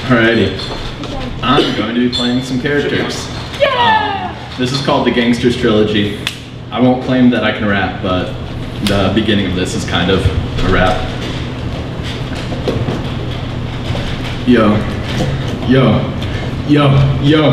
Alrighty, I'm going to be playing some characters. Yeah! This is called the Gangsters Trilogy. I won't claim that I can rap, but the beginning of this is kind of a rap. Yo, yo, yo, yo.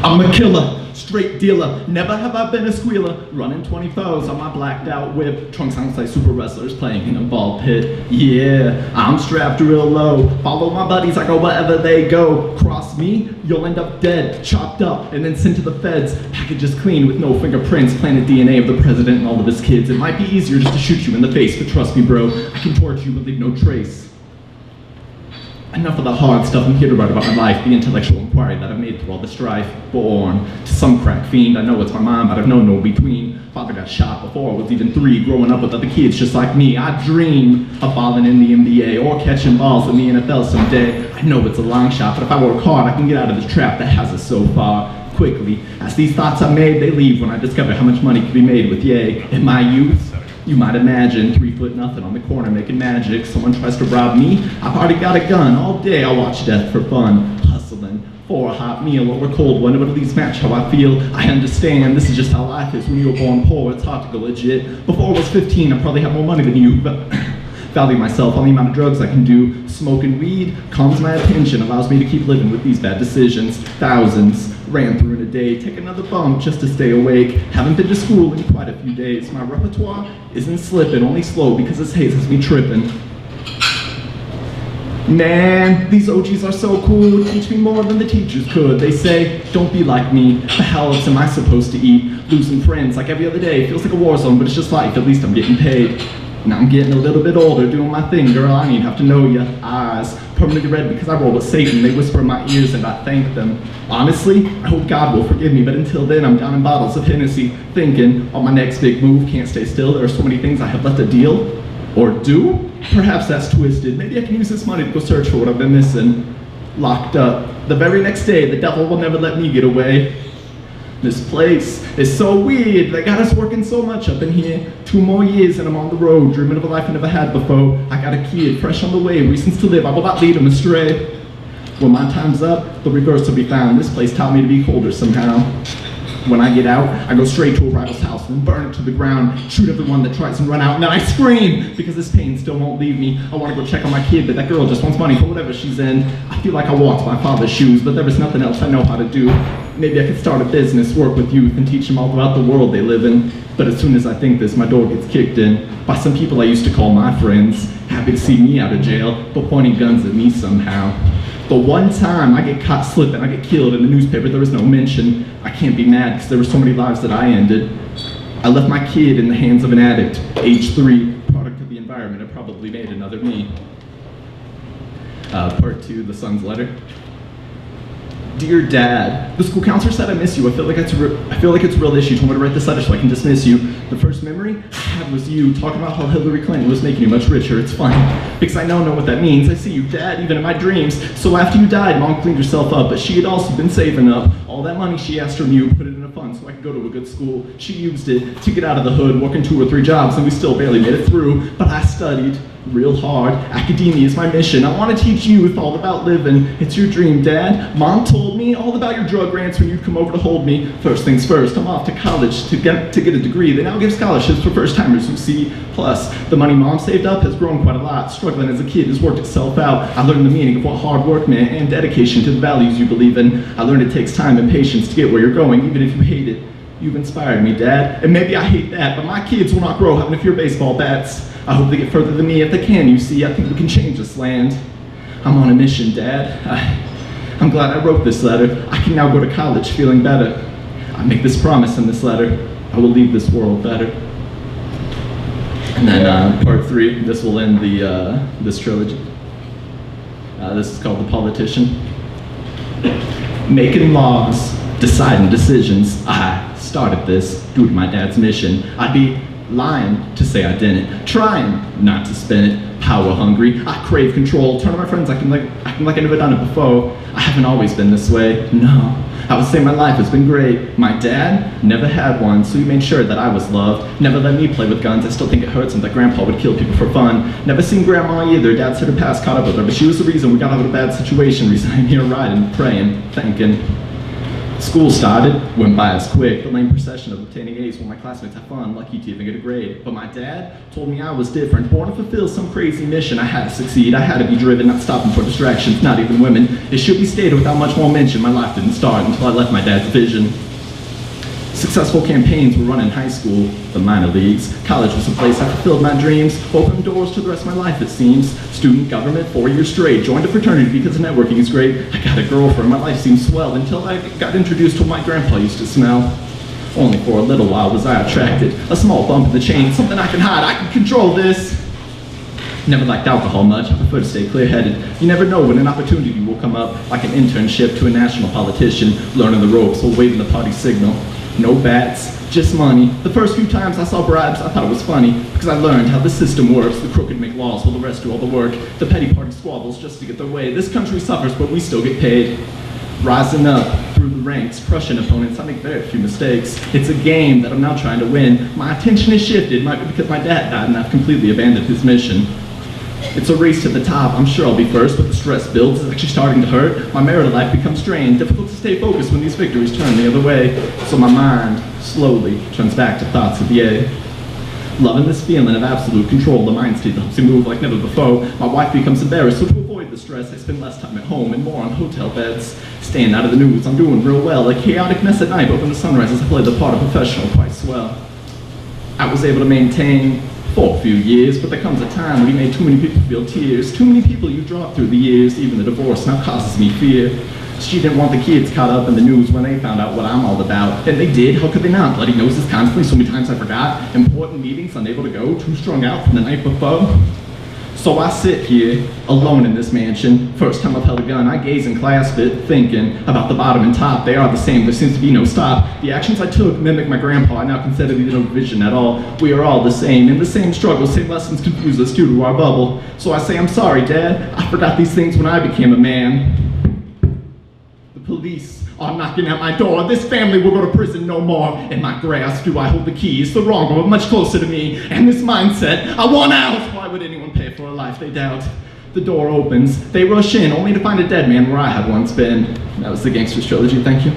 I'm a killer, straight dealer. Never have I been a squealer. Running 24s on my blacked out whip. Trunk sounds like super wrestlers playing in a ball pit. Yeah, I'm strapped real low. Follow my buddies, I go wherever they go. Cross me, you'll end up dead, chopped up, and then sent to the feds. Packages clean with no fingerprints, planted DNA of the president and all of his kids. It might be easier just to shoot you in the face, but trust me, bro, I can torch you but leave no trace. Enough of the hard stuff, I'm here to write about my life, the intellectual inquiry that I've made through all the strife. Born to some crack fiend, I know it's my mom, but I've known no between. Father got shot before I was even 3, growing up with other kids just like me. I dream of balling in the NBA or catching balls in the NFL someday. I know it's a long shot, but if I work hard, I can get out of this trap that has us so far. Quickly, as these thoughts I made, they leave when I discover how much money can be made with yay. In my youth, you might imagine 3 foot nothing on the corner making magic. Someone tries to rob me, I've already got a gun. All day I watch death for fun, hustling for a hot meal or a cold one. But at least match how I feel. I understand this is just how life is when you were born poor. It's hard to go legit. Before I was 15, I probably had more money than you, but value myself on the amount of drugs I can do. Smoking weed calms my attention, allows me to keep living with these bad decisions. Thousands ran through in a day, take another bump just to stay awake. Haven't been to school in quite a few days. My repertoire isn't slipping, only slow because this haze has me tripping. Man, these OGs are so cool, teach me more than the teachers could. They say, don't be like me, the hell else am I supposed to eat? Losing friends like every other day, feels like a war zone, but it's just life, at least I'm getting paid. Now I'm getting a little bit older, doing my thing, girl, I ain't have to know ya. Eyes permanently red because I roll with Satan. They whisper in my ears and I thank them. Honestly, I hope God will forgive me, but until then I'm down in bottles of Hennessy, thinking on my next big move. Can't stay still, there are so many things I have left to deal or do. Perhaps that's twisted. Maybe I can use this money to go search for what I've been missing. Locked up. The very next day, the devil will never let me get away. This place is so weird, they got us working so much up in here. 2 more years and I'm on the road, dreaming of a life I never had before. I got a kid, fresh on the way, reasons to live, I will not lead him astray. When my time's up, the reverse will be found. This place taught me to be colder somehow. When I get out, I go straight to a rival's house and burn it to the ground, shoot everyone that tries and run out, and then I scream because this pain still won't leave me. I want to go check on my kid, but that girl just wants money for whatever she's in. I feel like I walked my father's shoes, but there is nothing else I know how to do. Maybe I could start a business, work with youth, and teach them all throughout the world they live in. But as soon as I think this, my door gets kicked in by some people I used to call my friends, happy to see me out of jail, but pointing guns at me somehow. The one time I get caught slipping, I get killed in the newspaper, there was no mention. I can't be mad because there were so many lives that I ended. I left my kid in the hands of an addict, age 3, product of the environment. It probably made another me. Part 2, the son's letter. Dear Dad, the school counselor said I miss you. I feel like it's a real issue. Told me to write this letter so I can dismiss you. The first memory I had was you talking about how Hillary Clinton was making you much richer. It's funny because I know what that means. I see you, Dad, even in my dreams. So after you died, Mom cleaned herself up, but she had also been saving up. All that money she asked from you, put it in a fund so I could go to a good school. She used it to get out of the hood, working 2 or 3 jobs, and we still barely made it through. But I studied real hard. Academia is my mission. I want to teach youth all about living. It's your dream, Dad. Mom told me all about your drug rants when you'd come over to hold me. First things first, I'm off to college to get a degree. They now give scholarships for first-timers who see. Plus, the money Mom saved up has grown quite a lot. Struggling as a kid has worked itself out. I learned the meaning of what hard work meant and dedication to the values you believe in. I learned it takes time and patience to get where you're going, even if you hate it. You've inspired me, Dad. And maybe I hate that, but my kids will not grow having to fear baseball bats. I hope they get further than me if they can, you see. I think we can change this land. I'm on a mission, Dad. I'm glad I wrote this letter. I can now go to college feeling better. I make this promise in this letter. I will leave this world better. And then part 3, this will end this trilogy. This is called The Politician. Making laws, deciding decisions. I started this due to my dad's mission. I'd be lying to say I didn't, trying not to spin it, power hungry, I crave control, turn to my friends acting like I never done it before. I haven't always been this way, no. I would say my life has been great. My dad never had one, so he made sure that I was loved. Never let me play with guns, I still think it hurts him that grandpa would kill people for fun. Never seen grandma either, dad said her past caught up with her, but she was the reason we got out of a bad situation. Reason I'm here riding, praying, thinking. School started, went by as quick, the lame procession of obtaining A's while my classmates had fun, lucky to even get a grade. But my dad told me I was different, born to fulfill some crazy mission. I had to succeed, I had to be driven, not stopping for distractions, not even women. It should be stated without much more mention, my life didn't start until I left my dad's vision. Successful campaigns were run in high school, the minor leagues. College was the place I fulfilled my dreams, opened doors to the rest of my life it seems. Student government, 4 years straight, joined a fraternity because networking is great. I got a girlfriend, my life seemed swell until I got introduced to what my grandpa used to smell. Only for a little while was I attracted. A small bump in the chain, something I can hide, I can control this. Never liked alcohol much, I prefer to stay clear-headed. You never know when an opportunity will come up, like an internship to a national politician, learning the ropes while waving the party signal. No bats, just money. The first few times I saw bribes, I thought it was funny, because I learned how the system works. The crooked make laws while the rest do all the work. The petty party squabbles just to get their way. This country suffers, but we still get paid. Rising up through the ranks, crushing opponents, I make very few mistakes. It's a game that I'm now trying to win. My attention has shifted, might be because my dad died and I've completely abandoned his mission. It's a race to the top, I'm sure I'll be first, but the stress builds, it's actually starting to hurt. My marital life becomes strained, difficult to stay focused when these victories turn the other way. So my mind, slowly, turns back to thoughts of yay. Loving this feeling of absolute control, the mind state that helps you move like never before. My wife becomes embarrassed, so to avoid the stress, I spend less time at home and more on hotel beds. Staying out of the news, I'm doing real well. A chaotic mess at night, but when the sun rises, I play the part of professional quite swell. I was able to maintain for a few years, but there comes a time when you made too many people feel tears. Too many people you dropped through the years, even the divorce now causes me fear. She didn't want the kids caught up in the news when they found out what I'm all about. And they did, how could they not? Bloody noses constantly, so many times I forgot. Important meetings, unable to go, too strung out from the night before. So I sit here, alone in this mansion. First time I've held a gun, I gaze and clasp it, thinking about the bottom and top. They are the same, there seems to be no stop. The actions I took mimic my grandpa, I now consider no vision at all. We are all the same, in the same struggle, same lessons confuse us due to our bubble. So I say, I'm sorry, Dad, I forgot these things when I became a man. The police are knocking at my door. This family will go to prison no more. In my grasp do I hold the keys, the wrong one, much closer to me. And this mindset, I want out. Why would anyone pay for a life they doubt? The door opens, they rush in, only to find a dead man where I had once been. That was the Gangsters trilogy, thank you.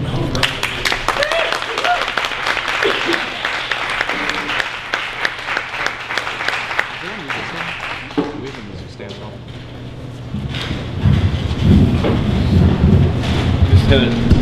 Just hit it.